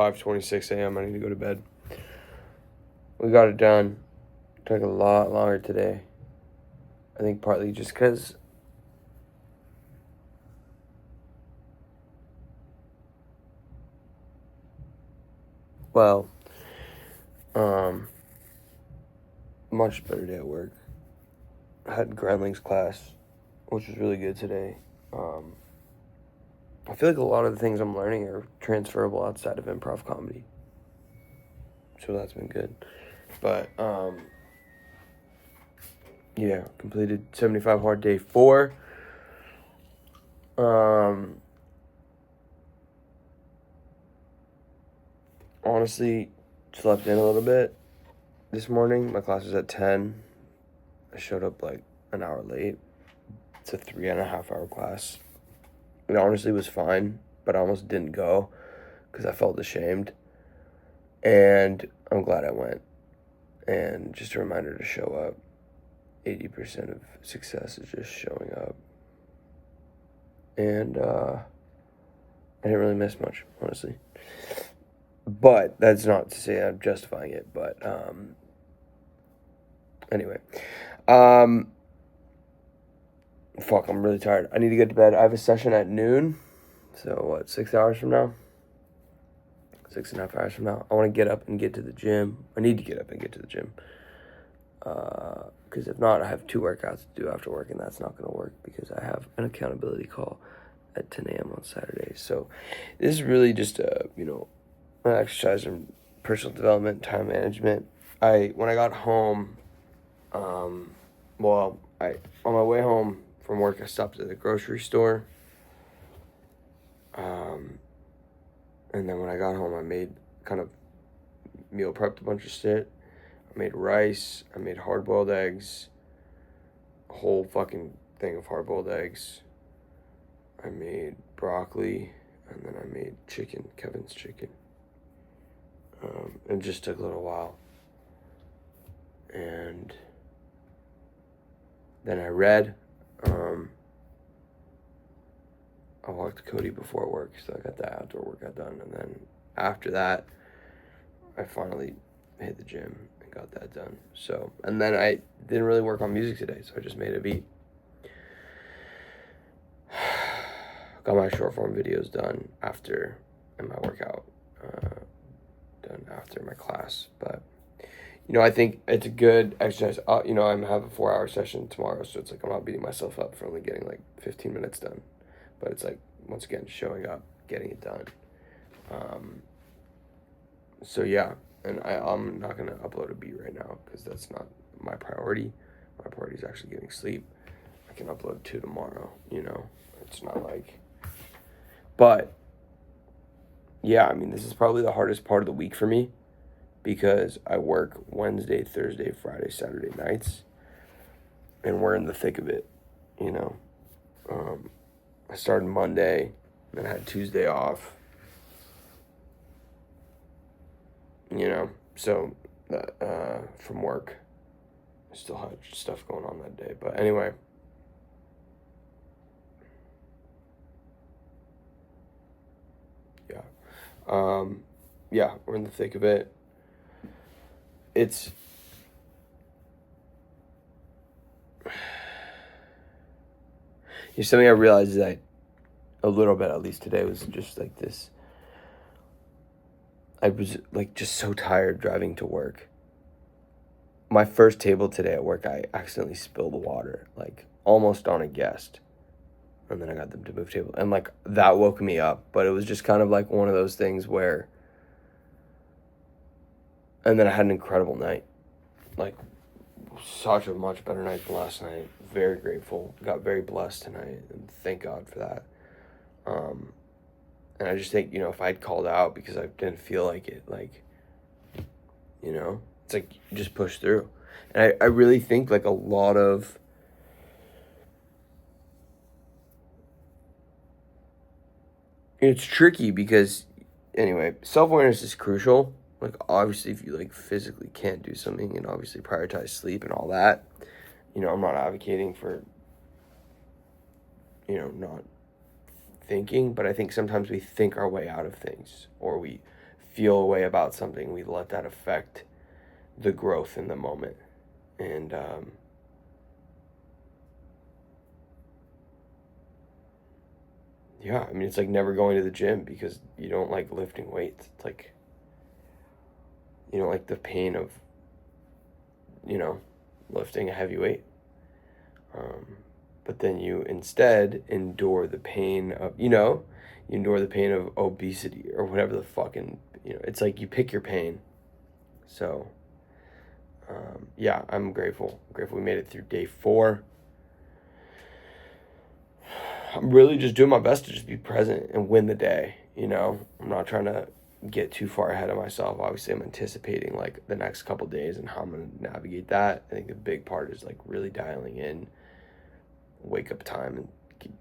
5:26 a.m. I need to go to bed. We got it done. Took a lot longer today. I think partly just because much better day at work. I had Grandling's class, which was really good today. I feel like a lot of the things I'm learning are transferable outside of improv comedy. So that's been good. But, yeah, completed 75 hard day 4. Honestly, slept in a little bit this morning. My class was at 10. I showed up like an hour late. It's a 3.5 hour class. It honestly was fine, but I almost didn't go because I felt ashamed. And I'm glad I went. And just a reminder to show up. 80% of success is just showing up. And I didn't really miss much, honestly. But that's not to say I'm justifying it. But anyway. Fuck, I'm really tired. I need to get to bed. I have a session at noon. So, 6 hours from now? 6.5 hours from now. I want to get up and get to the gym. I need to get up and get to the gym. Because if not, I have 2 workouts to do after work, and that's not going to work because I have an accountability call at 10 a.m. on Saturday. So, this is really just, an exercise in personal development, time management. When I got home, on my way home from work, I stopped at the grocery store. And then when I got home, I made kind of meal prepped a bunch of shit. I made rice. I made hard-boiled eggs. A whole fucking thing of hard-boiled eggs. I made broccoli. And then I made chicken, Kevin's chicken. It just took a little while. And then I read. I walked Cody before work, so I got that outdoor workout done. And then after that, I finally hit the gym and got that done. So, and then I didn't really work on music today, so I just made a beat. Got my short form videos done after my workout, done after my class. But, I think it's a good exercise. I have a 4-hour session tomorrow, so it's like I'm not beating myself up for only getting like 15 minutes done. But it's like, once again, showing up, getting it done. So yeah, and I'm not going to upload a beat right now because that's not my priority. My priority is actually getting sleep. I can upload 2 tomorrow, It's not like... But, yeah, this is probably the hardest part of the week for me because I work Wednesday, Thursday, Friday, Saturday nights, and we're in the thick of it, I started Monday, then I had Tuesday off, so from work. I still had stuff going on that day, but anyway. Yeah, we're in the thick of it. It's something I realized that a little bit, at least today, was just like this. I was like just so tired driving to work. My first table today at work, I accidentally spilled the water, like almost on a guest. And then I got them to move table. And like that woke me up. But it was just kind of like one of those things where... And then I had an incredible night. Like, such a much better night than last night. Very grateful. Got very blessed tonight. And thank God for that. And I just think, if I'd called out because I didn't feel like it, like, it's like, just push through. And I really think, like, a lot of... It's tricky because, anyway, self-awareness is crucial. Like, obviously, if you, like, physically can't do something and obviously prioritize sleep and all that, I'm not advocating for, not thinking, but I think sometimes we think our way out of things, or we feel a way about something, we let that affect the growth in the moment. And yeah, I mean, it's like never going to the gym because you don't like lifting weights. It's like, you don't like the pain of, lifting a heavy weight. But then you instead endure the pain of, you endure the pain of obesity or whatever the fucking, it's like you pick your pain. So, yeah, I'm grateful. We made it through day 4. I'm really just doing my best to just be present and win the day, I'm not trying to get too far ahead of myself. Obviously, I'm anticipating like the next couple days and how I'm going to navigate that. I think the big part is like really dialing in wake up time and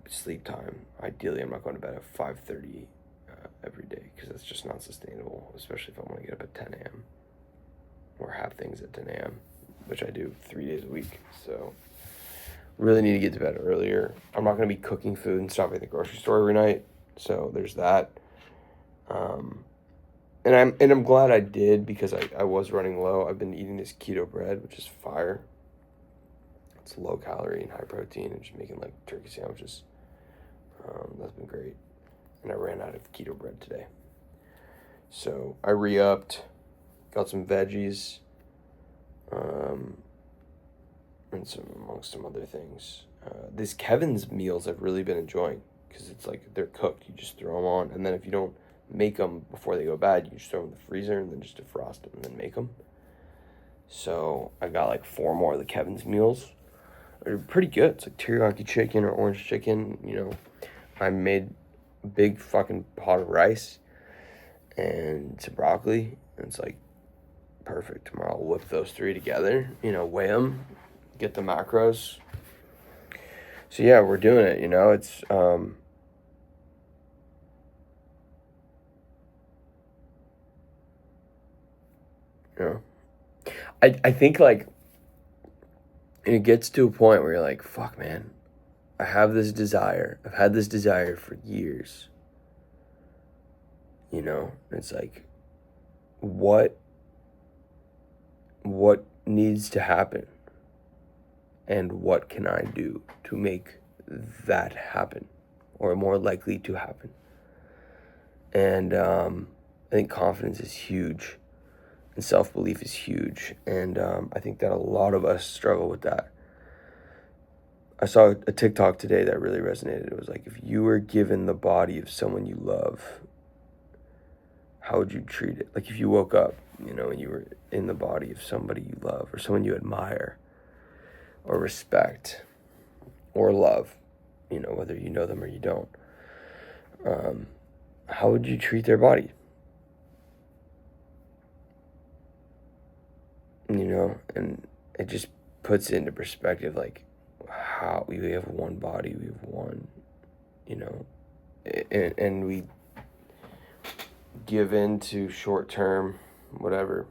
sleep time. Ideally, I'm not going to bed at 5:30 every day because that's just not sustainable, especially if I want to get up at 10 a.m. or have things at 10 a.m., which I do 3 days a week. So really need to get to bed earlier. I'm not going to be cooking food and stopping at the grocery store every night. So there's that. And I'm glad I did because I was running low. I've been eating this keto bread, which is fire. It's low calorie and high protein, and just making like turkey sandwiches. That's been great. And I ran out of keto bread today. So I re-upped, got some veggies, and amongst some other things. These Kevin's meals I've really been enjoying because it's like they're cooked. You just throw them on, and then if you don't make them before they go bad, you just throw them in the freezer and then just defrost them and then make them. So I got like 4 more of the Kevin's meals. They're pretty good. It's like teriyaki chicken or orange chicken, I made a big fucking pot of rice and some broccoli. And it's like perfect. Tomorrow I'll whip those 3 together, weigh them, get the macros. So yeah, we're doing it, it's, I think like, and it gets to a point where you're like, fuck, man, I have this desire. I've had this desire for years. It's like, what needs to happen? And what can I do to make that happen? Or more likely to happen? And I think confidence is huge. And self-belief is huge. And I think that a lot of us struggle with that. I saw a TikTok today that really resonated. It was like, if you were given the body of someone you love, how would you treat it? Like if you woke up, and you were in the body of somebody you love or someone you admire or respect or love, whether you know them or you don't, how would you treat their body? And it just puts it into perspective, like how we have one body, we have one, and we give in to short-term whatever,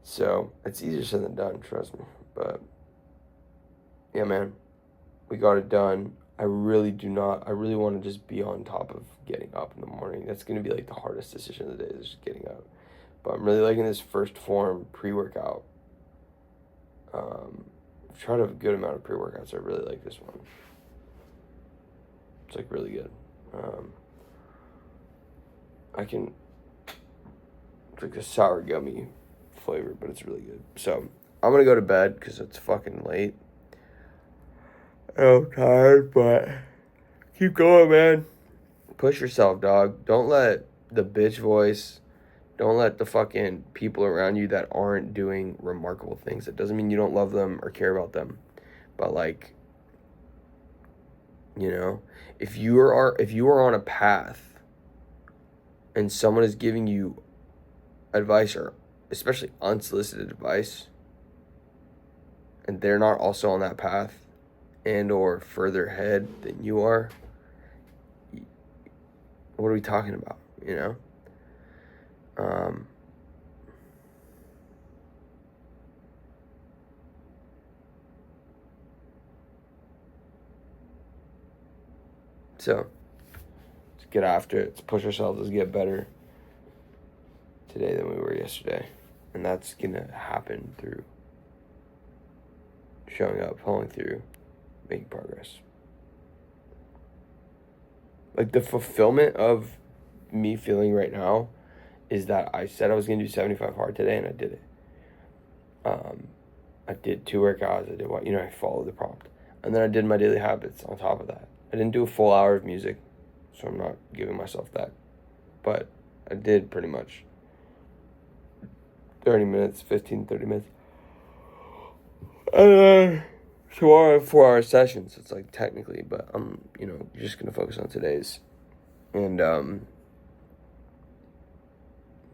so it's easier said than done, trust me. But yeah, man, we got it done. I really want to just be on top of getting up in the morning. That's going to be like the hardest decision of the day, is just getting up. But I'm really liking this First Form pre-workout. I've tried a good amount of pre-workouts. I really like this one. It's like really good. It's like a sour gummy flavor, but it's really good. So I'm going to go to bed because it's fucking late. I'm tired, but keep going, man. Push yourself, dog. Don't let the bitch voice, don't let the fucking people around you that aren't doing remarkable things. It doesn't mean you don't love them or care about them. But like, if you are on a path and someone is giving you advice, or especially unsolicited advice, and they're not also on that path and or further ahead than you are, what are we talking about, So get after it. Let's push ourselves. Let's get better today than we were yesterday. And that's going to happen through showing up, pulling through, making progress. Like, the fulfillment of me feeling right now is that I said I was going to do 75 hard today, and I did it. I did 2 workouts. I did what, I followed the prompt. And then I did my daily habits on top of that. I didn't do a full hour of music, so I'm not giving myself that. But I did pretty much 30 minutes, 30 minutes. And 4-hour sessions, it's like technically, but I'm, just going to focus on today's. And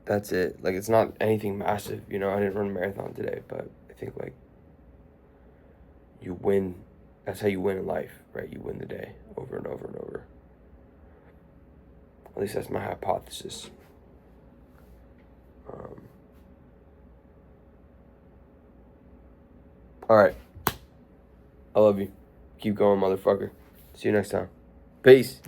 that's it. Like, it's not anything massive, I didn't run a marathon today, but I think, like, you win. That's how you win in life, right? You win the day over and over and over. At least that's my hypothesis. All right. I love you. Keep going, motherfucker. See you next time. Peace.